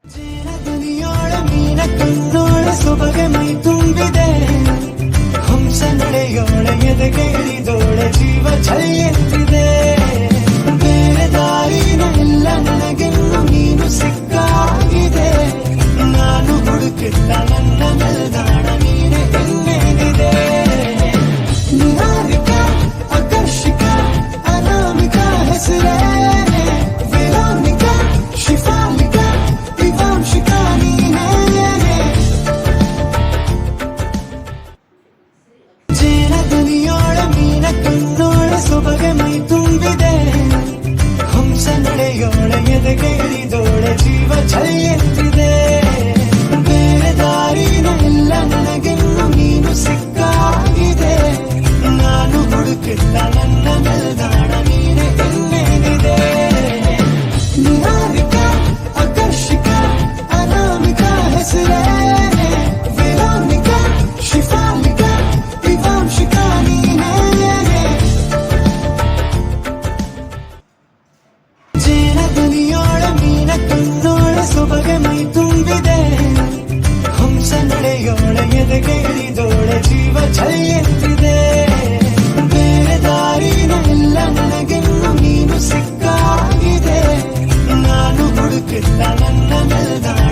ದನಿಯೋಳ ಮೀನ ಕಣ್ಣೋಳ ಸೊಬಗೆ ಮೈ ತುಂಬಿದೆ ಹಂಸ ನಡೆಯೋಳ ಎದೆಗೆ ಇಳಿದೋಳ ಜೀವ ಛಳೆಯೆತ್ತಿದೆ ಬೇರೆ ದಾರಿನ ಎಲ್ಲ ನನಗೆನ್ನು ನೀನು ಸಿಕ್ಕಾಗಿದೆ ನಾನು ಹುಡುಕಿದ್ದ ನನ್ನ ನಿಲ್ದಾಣ ನೀನೆ ಇನ್ನೇನಿದೆ ನಿಹಾರಿಕ ಆಕರ್ಷಿಕ ಅನಾಮಿಕ ಹೆಸರೇ ವೇದಾಂತಿಕ ಶಿಫಾಲಿಕ ದಿವಾಂಶಿಕ ನೀನೇ ಜೇನ ದನಿಯೋಳ ಮೀನ ಕಣ್ಣೋಳ ಸೊಬಗೆ ಮೈ ತುಂಬಿದೆ ಹಂಸ ನಡೆಯೋಳ ಎದೆಗೆ ಇಳಿದೋಳ ಜೀವ ಛಳೆಯೆತ್ತಿದೆ ಬೇರೆ ದಾರಿನ ಎಲ್ಲ ನನಗೆನ್ನು ನೀನು ಸಿಕ್ಕಾಗಿದೆ ನಾನು ಹುಡುಕಿದ್ದ ನನ್ನ ನಿಲ್ದಾಣ ನೀನೆ ಇನ್ನೇನಿದೆ ನಿಹಾರಿಕ ಆಕರ್ಷಿಕ ಅನಾಮಿಕ ಹೆಸರೇ ವೇದಾಂತಿಕ ಶಿಫಾಲಿಕ ದಿವಾಂಶಿಕ ನೀನೇ ಜೇನ ದನಿಯೋಳ ಮೀನ ಕಣ್ಣೋಳ ಸೊಬಗೆ ಮೈ ತುಂಬಿದೆ ಹಂಸ ನಡೆಯೋಳ ಎದೆಗೆ ಇಳಿದೋಳ ಜೀವ ಛಳೆಯೆತ್ತಿದೆ ಬೇರೆ ದಾರಿನ ಎಲ್ಲ ನನಗೆನ್ನು ನೀನು ಸಿಕ್ಕಾಗಿದೆ ನಾನು ಹುಡುಕಿದ್ದ ನನ್ನ ನಿಲ್ದಾಣ